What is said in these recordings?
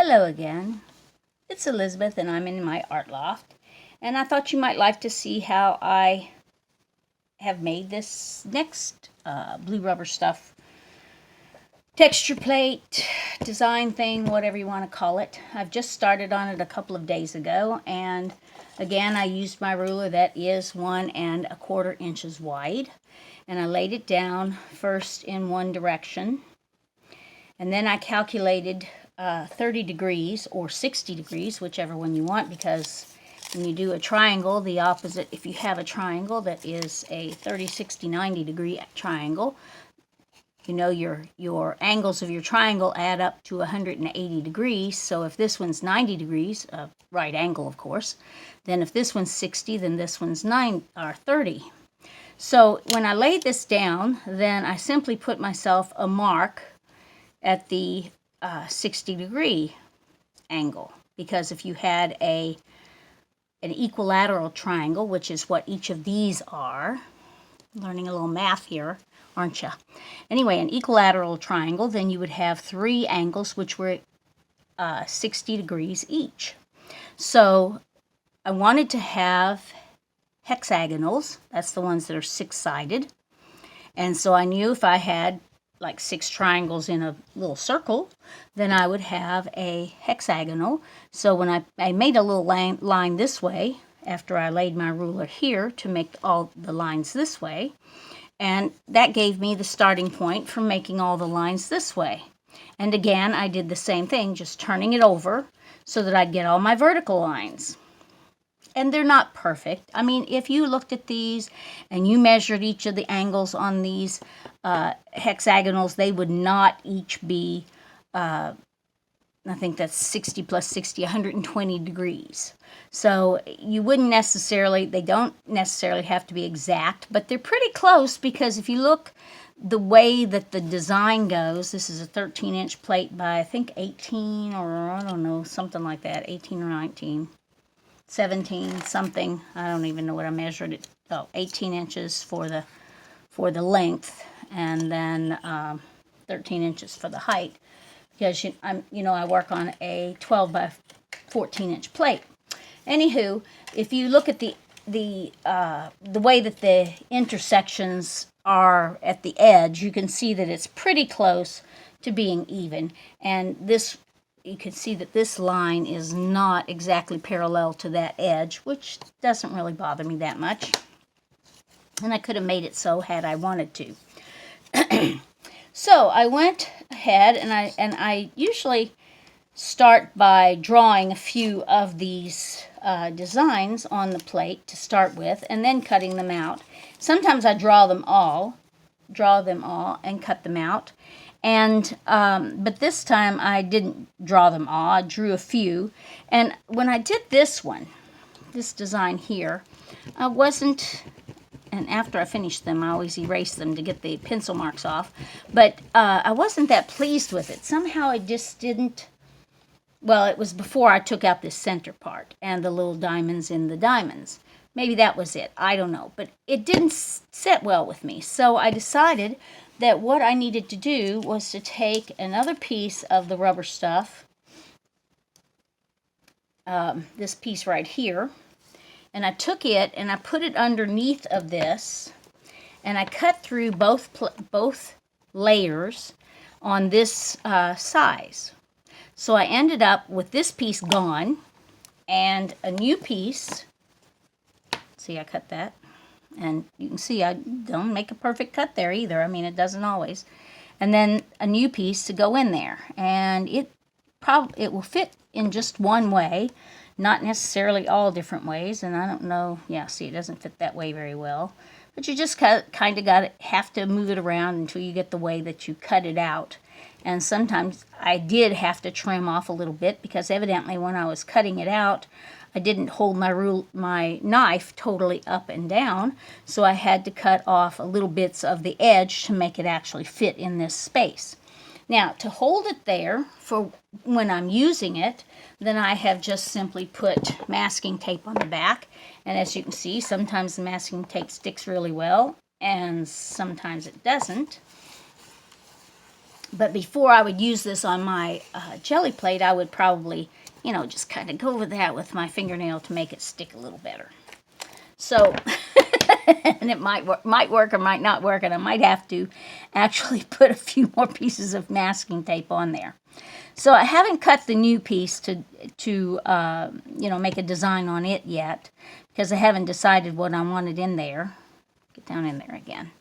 Hello again. It's Elizabeth and I'm in my art loft, and I thought you might like to see how I have made this next blue rubber stuff texture plate design thing, whatever you want to call it. I've just started on it a couple of days ago, and again I used my ruler that is 1¼ inches wide, and I laid it down first in one direction, and then I calculated 30 degrees or 60 degrees, whichever one you want, because when you do a triangle, the opposite, if you have a triangle that is a 30, 60, 90 degree triangle, you know your angles of your triangle add up to 180 degrees. So if this one's 90 degrees, a right angle of course, then if this one's 60, then this one's 30. So when I laid this down, then I simply put myself a mark at the 60 degree angle, because if you had an equilateral triangle, which is what each of these are, learning a little math here, aren't you? Anyway, an equilateral triangle, then you would have 3 angles which were 60 degrees each. So I wanted to have hexagonals. That's the ones that are 6-sided. And so I knew if I had like 6 triangles in a little circle, then I would have a hexagonal. So when I made a little line this way, after I laid my ruler here to make all the lines this way, and that gave me the starting point for making all the lines this way. And again, I did the same thing, just turning it over so that I'd get all my vertical lines. And they're not perfect. I mean, if you looked at these and you measured each of the angles on these hexagonals, they would not each be, I think that's 60 plus 60, 120 degrees. So you wouldn't necessarily, they don't necessarily have to be exact, but they're pretty close, because if you look the way that the design goes, this is a 13-inch plate by I think 18, or I don't know, something like that, 18 or 19. 17 something, I don't even know what I measured it. 18 inches for the length, and then 13 inches for the height, because I work on a 12 by 14-inch plate. Anywho, if you look at the way that the intersections are at the edge, you can see that it's pretty close to being even, and this, you can see that this line is not exactly parallel to that edge, which doesn't really bother me that much. And I could have made it so had I wanted to. So I went ahead, and I usually start by drawing a few of these designs on the plate to start with, and then cutting them out. Sometimes I draw them all and cut them out. And but this time I didn't draw them all. I drew a few. And when I did this design here, I wasn't, and after I finished them, I always erase them to get the pencil marks off, but I wasn't that pleased with it. Somehow it just didn't, well, it was before I took out this center part and the little diamonds in the diamonds. Maybe that was it. I don't know. But it didn't sit well with me. So I decided that what I needed to do was to take another piece of the rubber stuff, this piece right here, and I took it and I put it underneath of this, and I cut through both layers on this size. So I ended up with this piece gone and a new piece. See, I cut that. And you can see I don't make a perfect cut there either. I mean, it doesn't always. And then a new piece to go in there. And it will fit in just one way, not necessarily all different ways. And I don't know. Yeah, see, it doesn't fit that way very well. But you just kind of have to move it around until you get the way that you cut it out. And sometimes I did have to trim off a little bit, because evidently when I was cutting it out, I didn't hold my knife totally up and down, so I had to cut off little bits of the edge to make it actually fit in this space. Now, to hold it there for when I'm using it, then I have just simply put masking tape on the back, and as you can see, sometimes the masking tape sticks really well, and sometimes it doesn't. But before I would use this on my jelly plate, I would probably, just kind of go over that with my fingernail to make it stick a little better. So, and it might work or might not work, and I might have to actually put a few more pieces of masking tape on there. So I haven't cut the new piece to make a design on it yet, because I haven't decided what I wanted in there. Get down in there again.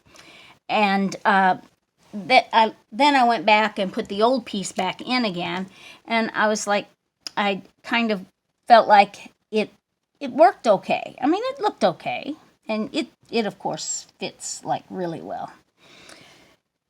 And then I went back and put the old piece back in again, and I was like, I kind of felt like it worked okay. I mean, it looked okay, and it of course fits like really well.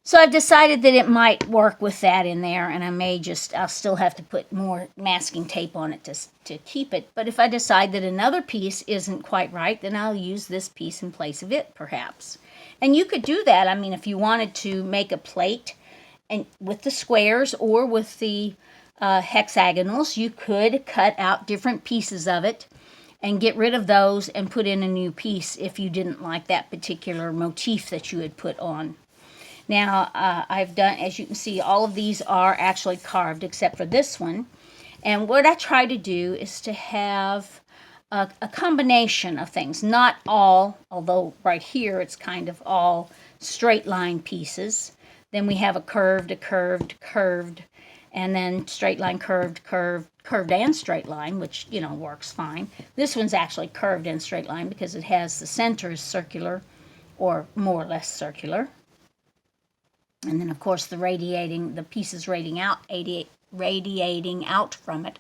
So I've decided that it might work with that in there, and I'll still have to put more masking tape on it to keep it. But if I decide that another piece isn't quite right, then I'll use this piece in place of it, perhaps. And you could do that. I mean, if you wanted to make a plate and with the squares or with the hexagonals, you could cut out different pieces of it and get rid of those and put in a new piece if you didn't like that particular motif that you had put on. Now, I've done, as you can see, all of these are actually carved except for this one. And what I try to do is to have a combination of things. Not all, although right here it's kind of all straight line pieces. Then we have a curved, and then straight line, curved, and straight line, which, works fine. This one's actually curved and straight line because it has the center is circular, or more or less circular. And then, of course, the pieces radiating out from it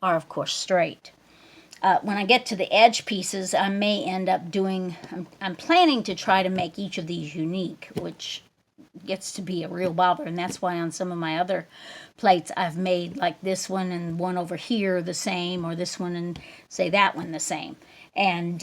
are, of course, straight. When I get to the edge pieces, I may end up I'm planning to try to make each of these unique, which gets to be a real bother. And that's why on some of my other plates, I've made like this one and one over here the same, or this one and say that one the same. And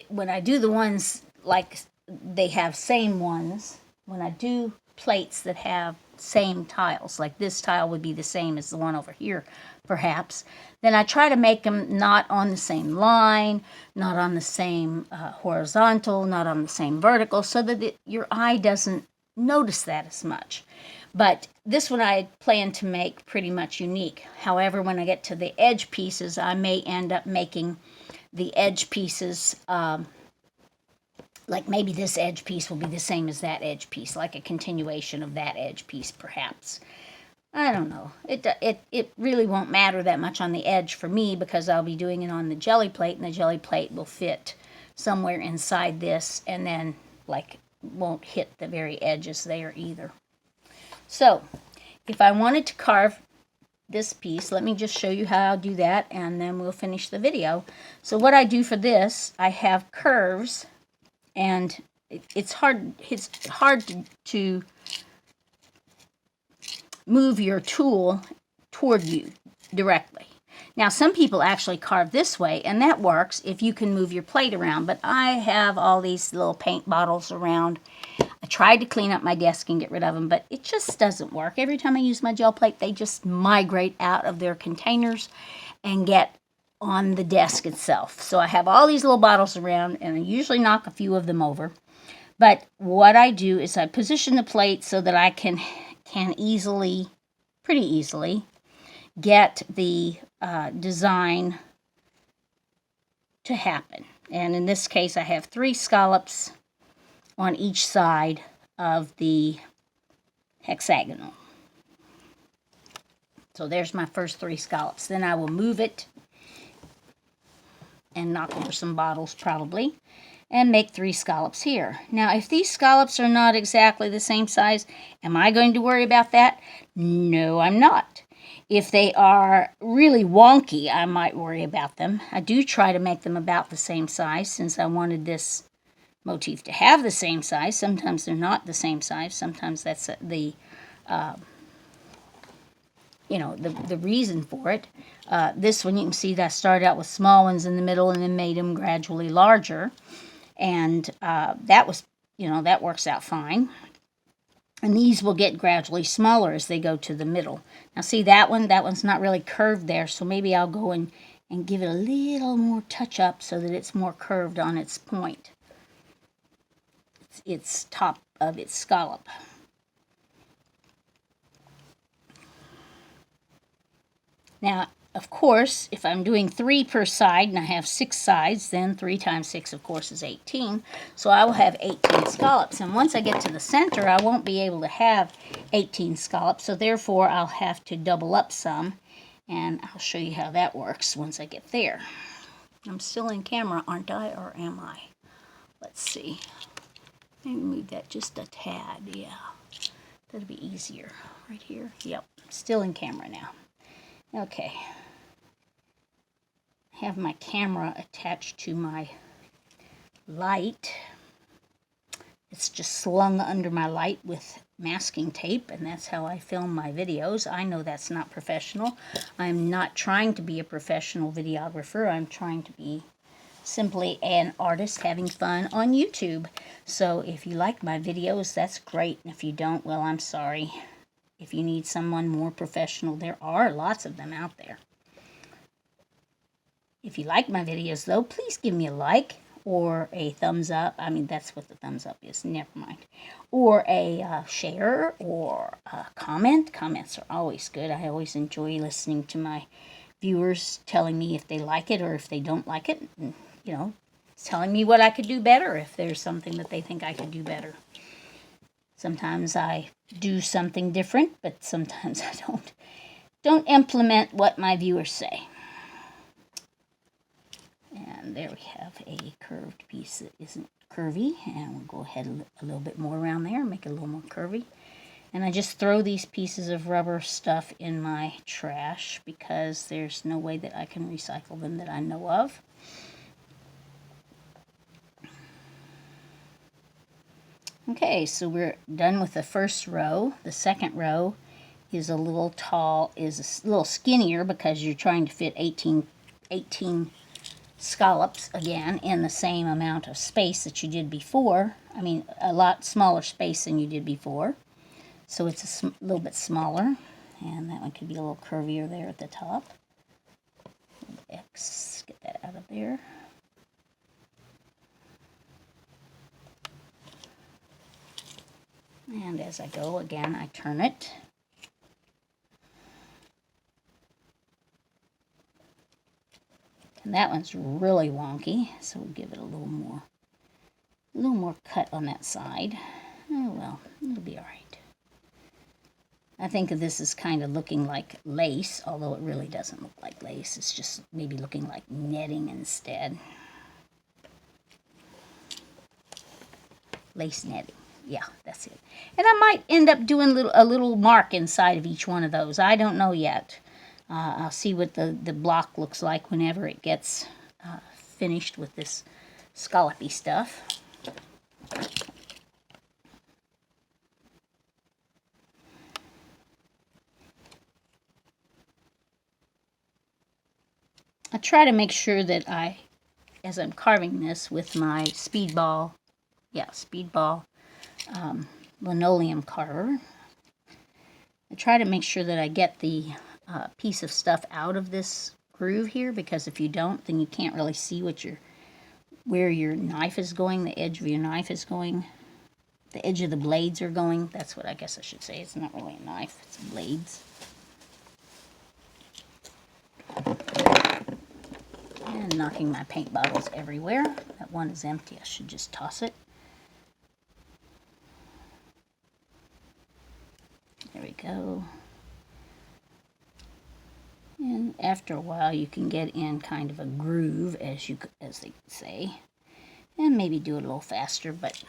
when I do the ones like they have same ones, when I do plates that have same tiles, like this tile would be the same as the one over here, perhaps, then I try to make them not on the same line, not on the same horizontal, not on the same vertical, so that your eye doesn't notice that as much. But this one I plan to make pretty much unique. However, when I get to the edge pieces, I may end up making the edge pieces like maybe this edge piece will be the same as that edge piece, like a continuation of that edge piece, perhaps. I don't know. It really won't matter that much on the edge for me, because I'll be doing it on the jelly plate, and the jelly plate will fit somewhere inside this, and then like won't hit the very edges there either. So if I wanted to carve this piece, let me just show you how I'll do that, and then we'll finish the video. So what I do for this, I have curves. And it's hard to move your tool toward you directly. Now, some people actually carve this way, and that works if you can move your plate around. But I have all these little paint bottles around. I tried to clean up my desk and get rid of them, but it just doesn't work. Every time I use my gel plate, they just migrate out of their containers and get on the desk itself. So I have all these little bottles around, and I usually knock a few of them over. But what I do is I position the plate so that I can pretty easily, get the design to happen. And in this case, I have 3 scallops on each side of the hexagonal. So there's my first 3 scallops. Then I will move it and knock over some bottles probably, and make 3 scallops here. Now, if these scallops are not exactly the same size, am I going to worry about that? No, I'm not. If they are really wonky, I might worry about them. I do try to make them about the same size, since I wanted this motif to have the same size. Sometimes they're not the same size. Sometimes that's the reason for it. This one, you can see that I started out with small ones in the middle and then made them gradually larger. And that works out fine. And these will get gradually smaller as they go to the middle. Now see that one's not really curved there, so maybe I'll go and give it a little more touch up so that it's more curved on its point. It's top of its scallop. Now, of course, if I'm doing 3 per side and I have 6 sides, then 3 times 6, of course, is 18. So I will have 18 scallops. And once I get to the center, I won't be able to have 18 scallops. So therefore, I'll have to double up some. And I'll show you how that works once I get there. I'm still in camera, aren't I? Or am I? Let's see. Maybe move that just a tad. Yeah. That'll be easier. Right here. Yep. Still in camera now. Okay. I have my camera attached to my light. It's just slung under my light with masking tape, and that's how I film my videos. I know that's not professional. I'm not trying to be a professional videographer. I'm trying to be simply an artist having fun on YouTube. So if you like my videos, that's great. And if you don't, well, I'm sorry. If you need someone more professional, there are lots of them out there. If you like my videos, though, please give me a like or a thumbs up. I mean, that's what the thumbs up is. Never mind. Or a share or a comment. Comments are always good. I always enjoy listening to my viewers telling me if they like it or if they don't like it. And, you know, telling me what I could do better if there's something that they think I could do better. Sometimes I do something different, but sometimes I don't implement what my viewers say. And there we have a curved piece that isn't curvy, and we'll go ahead a little bit more around there, make it a little more curvy. And I just throw these pieces of rubber stuff in my trash because there's no way that I can recycle them that I know of. Okay, so we're done with the first row. The second row is a little skinnier because you're trying to fit 18 scallops again in the same amount of space that you did before. I mean, a lot smaller space than you did before. So it's a little bit smaller, and that one could be a little curvier there at the top. X, get that out of there. And as I go, again, I turn it. And that one's really wonky, so we'll give it a little more cut on that side. Oh well, it'll be all right. I think of this as kind of looking like lace, although it really doesn't look like lace. It's just maybe looking like netting instead. Lace netting. Yeah, that's it. And I might end up doing a little mark inside of each one of those. I don't know yet. I'll see what the block looks like whenever it gets finished with this scallopy stuff. I try to make sure that as I'm carving this with my speedball linoleum carver, I try to make sure that I get the piece of stuff out of this groove here, because if you don't, then you can't really see where your knife is going, the edge of your knife is going, the edge of the blades are going. That's what I guess I should say. It's not really a knife, it's blades. And knocking my paint bottles everywhere. That one is empty. I should just toss it. There we go. And after a while, you can get in kind of a groove, as they say, and maybe do it a little faster. But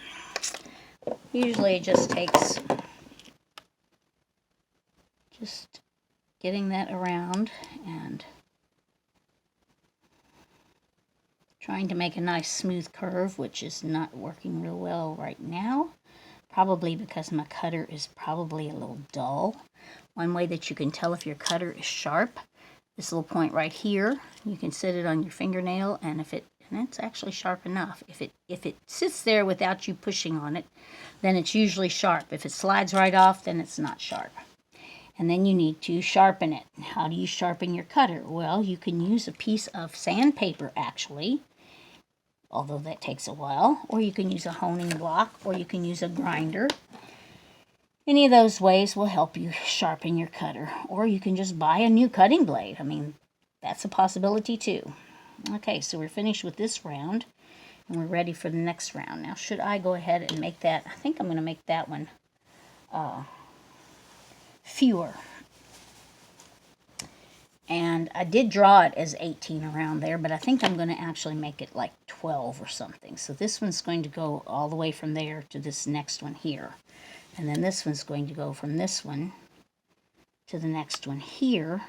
usually, it just takes just getting that around and trying to make a nice smooth curve, which is not working real well right now. Probably because my cutter is probably a little dull. One way that you can tell if your cutter is sharp, this little point right here, you can set it on your fingernail, and it's actually sharp enough. If it sits there without you pushing on it, then it's usually sharp. If it slides right off, then it's not sharp. And then you need to sharpen it. How do you sharpen your cutter? Well, you can use a piece of sandpaper, actually, although that takes a while, or you can use a honing block, or you can use a grinder. Any of those ways will help you sharpen your cutter. Or you can just buy a new cutting blade. I mean, that's a possibility too. Okay, so we're finished with this round. And we're ready for the next round. Now, should I go ahead and make that? I think I'm going to make that one fewer. And I did draw it as 18 around there, but I think I'm going to actually make it like 12 or something. So this one's going to go all the way from there to this next one here. And then this one's going to go from this one to the next one here.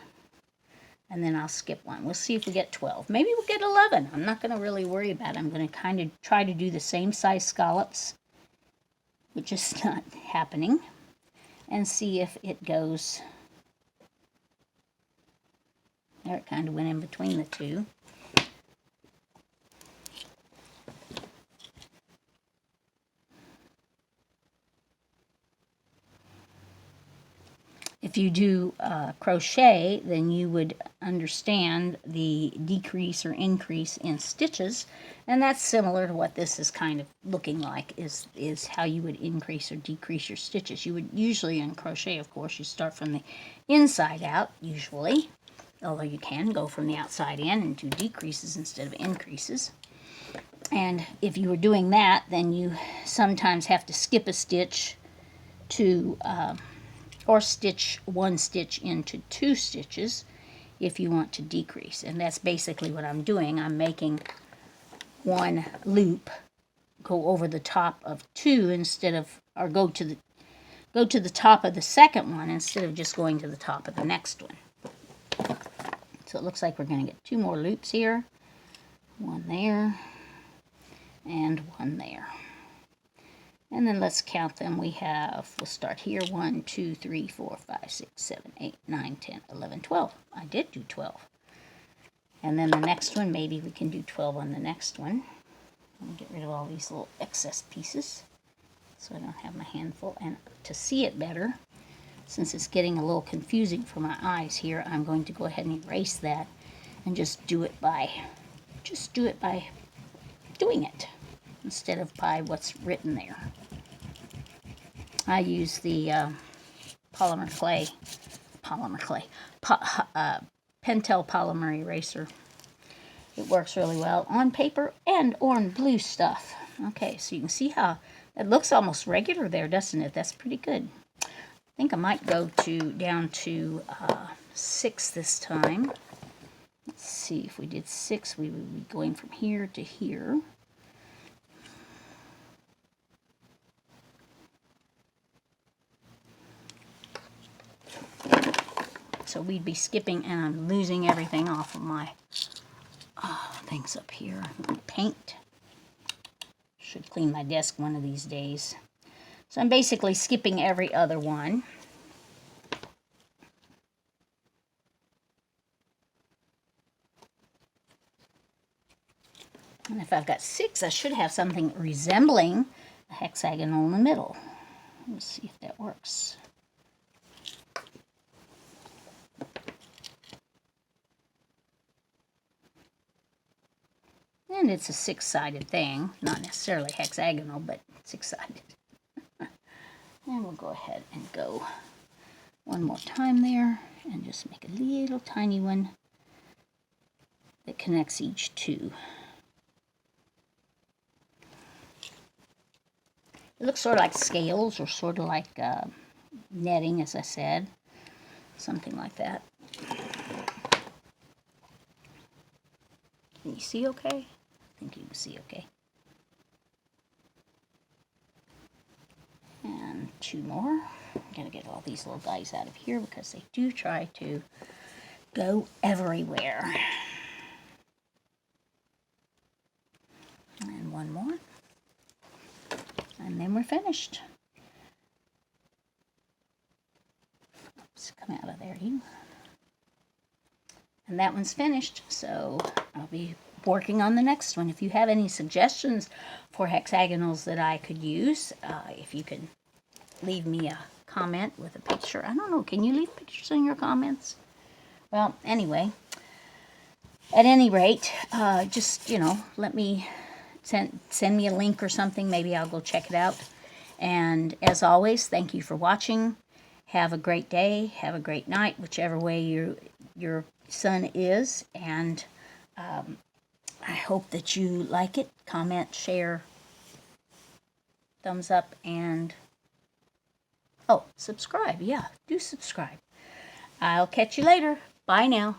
And then I'll skip one. We'll see if we get 12. Maybe we'll get 11. I'm not going to really worry about it. I'm going to kind of try to do the same size scallops, which is not happening, and see if it goes. There, it kind of went in between the two. If you do crochet, then you would understand the decrease or increase in stitches, and that's similar to what this is kind of looking like, is how you would increase or decrease your stitches. You would usually, in crochet, of course, you start from the inside out, usually, although you can go from the outside in and do decreases instead of increases. And if you were doing that, then you sometimes have to skip a stitch to or stitch one stitch into two stitches if you want to decrease. And that's basically what I'm doing. I'm making one loop go over the top of two instead of, or go to the top of the second one instead of just going to the top of the next one. So it looks like we're going to get two more loops here. One there and one there. And then let's count them. We'll start here. 1, 2, 3, 4, 5, 6, 7, 8, 9, 10, 11, 12. I did do 12. And then the next one, maybe we can do 12 on the next one. Let me get rid of all these little excess pieces so I don't have my handful. And to see it better, since it's getting a little confusing for my eyes here, I'm going to go ahead and erase that and just do it by doing it instead of by what's written there. I use the Pentel polymer eraser. It works really well on paper and on blue stuff. Okay, so you can see how it looks almost regular there, doesn't it? That's pretty good. I think I might go down to 6 this time. Let's see, if we did 6, we would be going from here to here. So we'd be skipping, and I'm losing everything off of my things up here. Paint. Should clean my desk one of these days. So I'm basically skipping every other one. And if I've got 6, I should have something resembling a hexagonal in the middle. Let's see if that works. And it's a 6-sided thing, not necessarily hexagonal, but 6-sided. And we'll go ahead and go one more time there and just make a little tiny one that connects each two. It looks sort of like scales, or sort of like netting, as I said. Something like that. Can you see okay? I think you can see okay. And 2 more. I'm going to get all these little guys out of here because they do try to go everywhere. And 1 more. And then we're finished. Oops, come out of there, you. And that one's finished, so I'll be working on the next one. If you have any suggestions for hexagonals that I could use, if you could leave me a comment with a picture. I don't know, can you leave pictures in your comments? Well, anyway, at any rate, just, let me send me a link or something. Maybe I'll go check it out. And as always, thank you for watching. Have a great day. Have a great night, whichever way your sun is. And I hope that you like it. Comment, share, thumbs up, and subscribe. Yeah, do subscribe. I'll catch you later. Bye now.